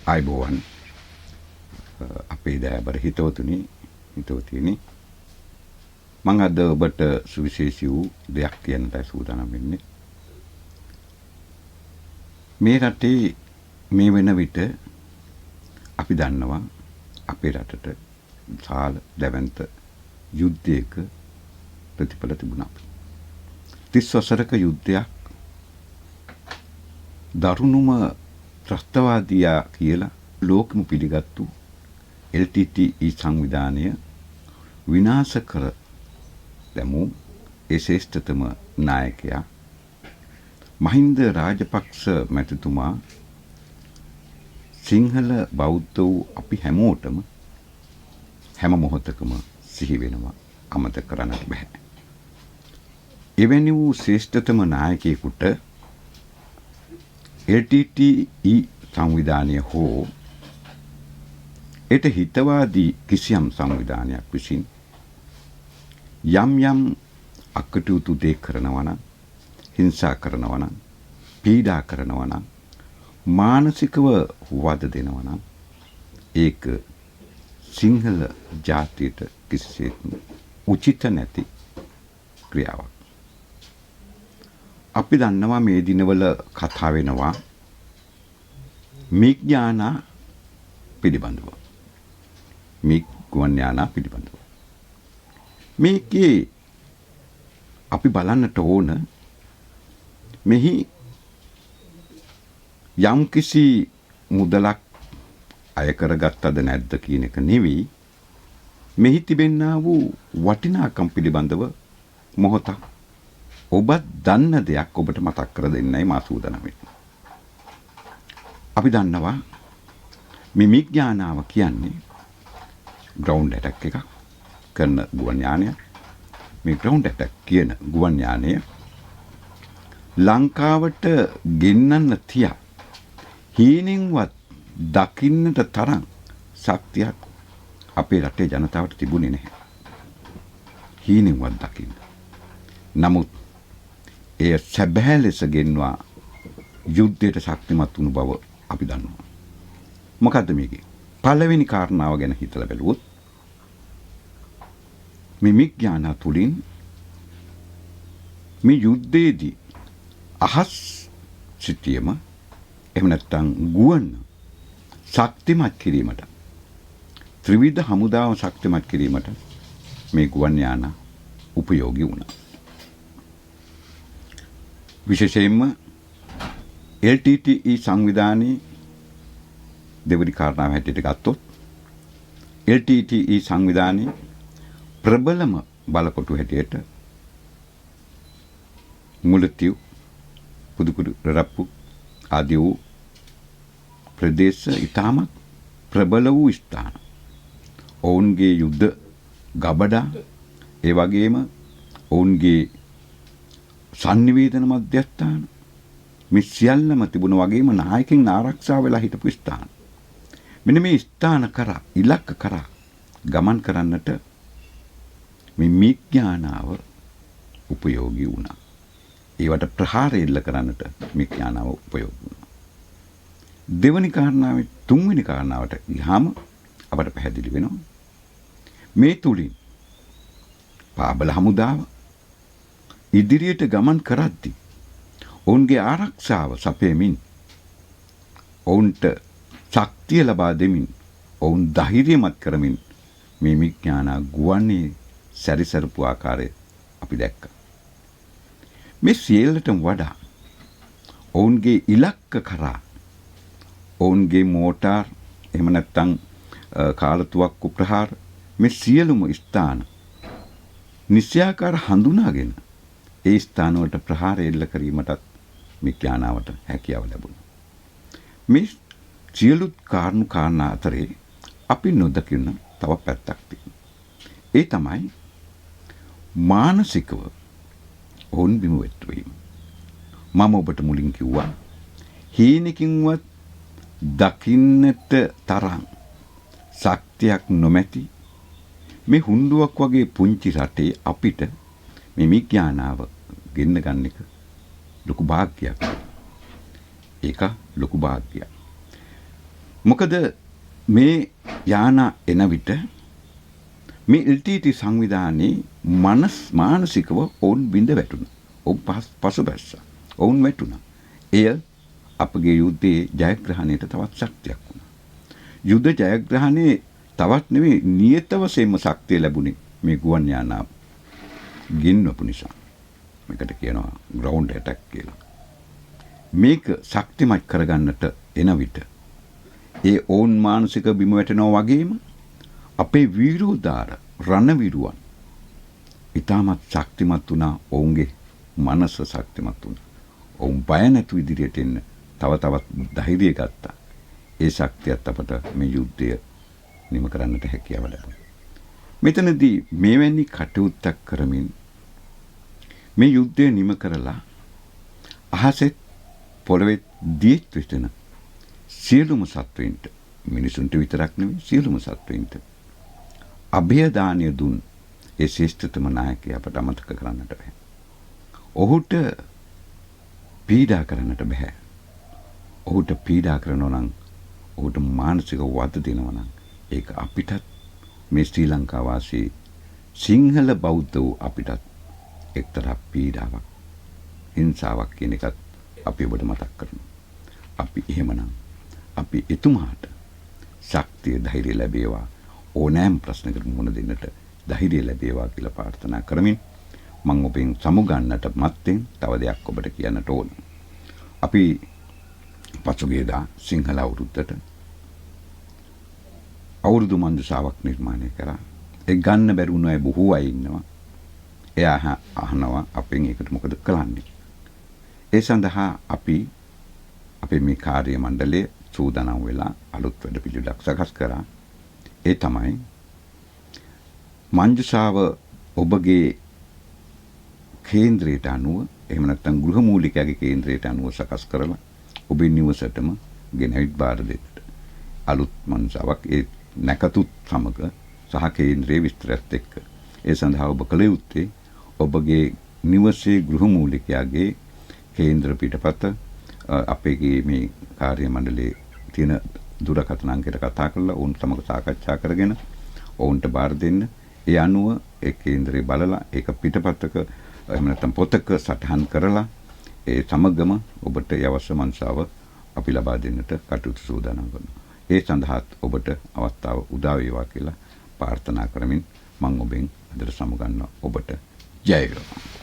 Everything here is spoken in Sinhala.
ආයිබෝවන් අපේ දෑබර හිතවතුනි හිතවතියනි මම අද ඔබට සුවිශේෂී වූ දෙයක් කියන්නයි සූදානම් වෙන්නේ. මේ රටේ මේ වෙන විට අපි දන්නවා අපේ රටට සාල දැවැන්ත යුද්ධයක ප්‍රතිඵල තිබුණා. 30 වසරක යුද්ධයක් දරුණුම ත්‍රස්තවාදියා කියලා ලෝකෙම පිළිගත්තු LTTE සංවිධානය විනාශ කර දැමූ ඒ ශ්‍රේෂ්ඨතම නායකයා මහින්ද රාජපක්ෂ මැතිතුමා සිංහල බෞද්ධ වූ අපි හැමෝටම හැම මොහොතකම සිහි වෙනවා, අමතක කරන්නට බෑ. එවැනි වූ ශ්‍රේෂ්ඨතම නායකයෙකුට LTTE සංවිධානය හෝ එට හිතවාදී කිසියම් සංවිධානයක් විසින් යම් යම් අකටයුතු දේ කරනවා නම්, හිංසා කරනවා නම්, පීඩා කරනවා නම්, මානසිකව වද දෙනවා නම් ඒක සිංහල ජාතියට කිසිසේත් උචිත නැති ක්‍රියාවක්. අපි දන්නවා මේ දිනවල කතා වෙනවා මිග්ඥානා පිළිබඳව. මිග්ඥානා පිළිබඳව. මේකේ අපි බලන්නට ඕන මෙහි යම් කිසි මුදලක් අය කරගත්තද නැද්ද කියන එක නෙවෙයි, මෙහි තිබෙන්නා වූ වටිනාකම් පිළිබඳව මොහොතක් ඔබත් දන්න දෙයක් ඔබට මතක් කර දෙන්නයි මා සූදානම් වෙන්නේ. අපි දන්නවා මේ මිග්ඥානාව කියන්නේ ග්‍රවුන්ඩ් ඇටැක් එකක් කරන ගුවන් යානයක්. මේ ග්‍රවුන්ඩ් ඇටැක් කියන ගුවන් යානය ලංකාවට ගෙන්නන්න තියා හීනෙන්වත් දකින්නට තරම් ශක්තියක් අපේ රටේ ජනතාවට තිබුණේ නැහැ. හීනෙන්වත් දකින්න. නමුත් එය සැබෑ ලෙස ගෙන්වා යුද්ධයට ශක්තිමත් වුණු බව අපි දන්නවා. මොකද්ද මේකේ? පළවෙනි කාරණාව ගැන හිතලා බැලුවොත් මේ මිග්ඥානා තුලින් මේ යුද්ධයේදී අහස් සිටියම එහෙම නැත්නම් ගුවන් ශක්තිමත් කිරීමට, ත්‍රිවිධ හමුදාව ශක්තිමත් කිරීමට මේ ගුවන් යාන උපයෝගී වුණා. විශේෂයෙන්ම LTTE සංවිධානයේ දෙවනි කාරණාව හැටියට ගත්තොත් LTTE සංවිධානයේ ප්‍රබලම බලකොටු හැටියට මුලතිව්, පුදුකුඩු, රරප්පු ආදී වූ ප්‍රදේශ ඉතාමත් ප්‍රබල වූ ස්ථාන. ඔවුන්ගේ යුද්ධ ගබඩා, ඒ වගේම ඔවුන්ගේ සංනිවේදන මධ්‍යස්ථාන මේ සියල්ලම තිබුණ වගේම නායකයන් ආරක්ෂා වෙලා හිටපු ස්ථාන. මෙන්න මේ ස්ථාන කරා, ඉලක්ක කරා ගමන් කරන්නට මේ මිග්ඥානාව උපයෝගී වුණා. ඒවට ප්‍රහාරය එල්ල කරන්නට මිග්ඥානාව උපයෝගී වුණා. දෙවනි කාරණාවේ තුන්වෙනි කාරණාවට ගියාම අපට පැහැදිලි වෙනවා මේ තුලින් පාබල හමුදාව ඉදිරියට ගමන් කරද්දී ඔවුන්ගේ ආරක්ෂාව සපයමින්, ඔවුන්ට ශක්තිය ලබා දෙමින්, ඔවුන් ධෛර්යමත් කරමින් මේ මිග්ඥානා ගුවන්නේ සැරිසරපු ආකාරය අපි දැක්කා. මේ සියල්ලටම වඩා ඔවුන්ගේ ඉලක්ක කරා ඔවුන්ගේ මෝටාර්, එහෙම නැත්නම් කාලතුවක්කු ප්‍රහාර, මේ සියලුම ස්ථාන නිශ්‍යාකාර හඳුනාගෙන ඒ ස්ථාන වලට ප්‍රහාර එල්ල කිරීමටත් මිග්ඥානාවට හැකියාව ලැබුණා. මේ සියලු කාරණා අතරේ අපි නොදකින තව පැත්තක් තියෙනවා. ඒ තමයි මානසිකව ඔවුන් බිම වැටු වීම. මම ඔබට මුලින් කිව්වා හීනකින්වත් දකින්නට තරම් ශක්තියක් නොමැති මේ හුණ්ඩුවක් වගේ පුංචි රටේ අපිට මේ මිග්ඥානාව ගෙන්න ගන්න එක ලොකු භාග්‍යයක්. ඒක ලොකු භාග්‍යයක්. මොකද මේ යාන එන විට මේ LTT සංවිධානයේ මානසිකව ඔවුන් බිඳ වැටුණා. ඔවුන් පසුබැස්සා. ඔවුන් වැටුණා. එය අපගේ යුද්ධයේ ජයග්‍රහණයට තවත් ශක්තියක් වුණා. යුද්ධ ජයග්‍රහණයේ තවත් නෙවෙයි නියත වශයෙන්ම ශක්තිය ලැබුණේ මේ ගුවන් යානා ගින්වපු නිසා. මේකට කියනවා ග්‍රවුන්ඩ් ඇටැක් කියලා. මේක ශක්තිමත් කරගන්නට එන විට ඒ ඕන් මානසික බිම වැටෙනවා වගේම අපේ විරෝධාර රණවිරුවන් ඊටමත් ශක්තිමත් වුණා. ඔවුන්ගේ මනස ශක්තිමත් වුණා. ඔවුන් බය නැතු ඉදිරියට එන්න තව තවත් ධෛර්යය ගත්තා. ඒ ශක්තියත් අපට මේ යුද්ධය නිම කරන්නට හැකියාව ලැබුණා. මෙතනදී මේවැනි කටයුත්තක් කරමින් මේ යුද්ධය නිම කරලා අහසෙත් පොළොවේ දියෙත් වෙන සියලුම සත්වයින්ට මිනිසුන්ට විතරක් නෙවෙයි සියලුම සත්වයින්ට අභය දානය දුන් ඒ ශ්‍රේෂ්ඨතම නායකයා අපට අමතක කරන්නට බෑ. ඔහුට පීඩා කරන්නට බෑ. ඔහුට පීඩා කරනවා නම් ඔහුට මානසික වද දෙනවා නම් ඒක අපිටත් මේ ශ්‍රී ලංකා වාසී සිංහල බෞද්ධ වූ අපිටත් එක්තරා පීඩාවක් හිංසාවක් කියන එකත් අපි ඔබට මතක් කරනවා. අපි එහෙමනම් අපි එතුමාට ශක්තිය ධෛර්යය ලැබේවා. ඕනෑම ප්‍රශ්නකට මුහුණ දෙන්නට ධෛර්යය ලැබේවා කියලා ප්‍රාර්ථනා කරමින් මම ඔබෙන් සමුගන්නට මත්තෙන් තව දෙයක් ඔබට කියන්නට ඕන. අපි පසුගියදා සිංහල අවුරුදු මන්දුසාවක් නිර්මාණය කරා. ඒ ගන්න බැරි වුණ අය බොහෝ අය ඉන්නවා. එයා අහනවා අපෙන් ඒකට මොකද කරන්නේ? ඒ සඳහා අපි අපේ මේ කාර්ය මණ්ඩලය සූදානම් වෙලා අලුත් වැඩ පිළිවෙලක් සකස් කරා. ඒ තමයි මංජුසාව ඔබගේ කේන්ද්‍රයට අනුව එහෙම නැත්නම් ගෘහ මූලිකයාගේ කේන්ද්‍රයට අනුව සකස් කරලා ඔබේ නිවසටම ගෙනවිත් බාර දෙන්නට. අලුත් මංජුසාවක් ඒ නැකතුත් සමග සහ කේන්ද්‍රයේ විස්තරයත් එක්ක. ඒ සඳහා ඔබ කළ යුත්තේ ඔබගේ නිවසේ ගෘහ මූලිකයාගේ කේන්ද්‍ර පිටපත අපේ මේ කාර්ය මණ්ඩලයේ තියෙන දුරකථන අංකයට කතා කරලා ඔවුන් සමග සාකච්ඡා කරගෙන ඔවුන්ට බාර දෙන්න. ඒ අනුව ඒ කේන්දරේ බලලා ඒක පිටපතක එහෙම නැත්නම් පොතක සටහන් කරලා ඒ සමගම ඔබට අවශ්‍ය මංසාව අපි ලබා දෙන්නට කටයුතු සූදානම් කරනවා. ඒ සඳහාත් ඔබට අවස්ථාව උදා වේවා කියලා ප්‍රාර්ථනා කරමින් මම ඔබෙන් අදට සමුගන්නවා. ඔබට ජය වේවා.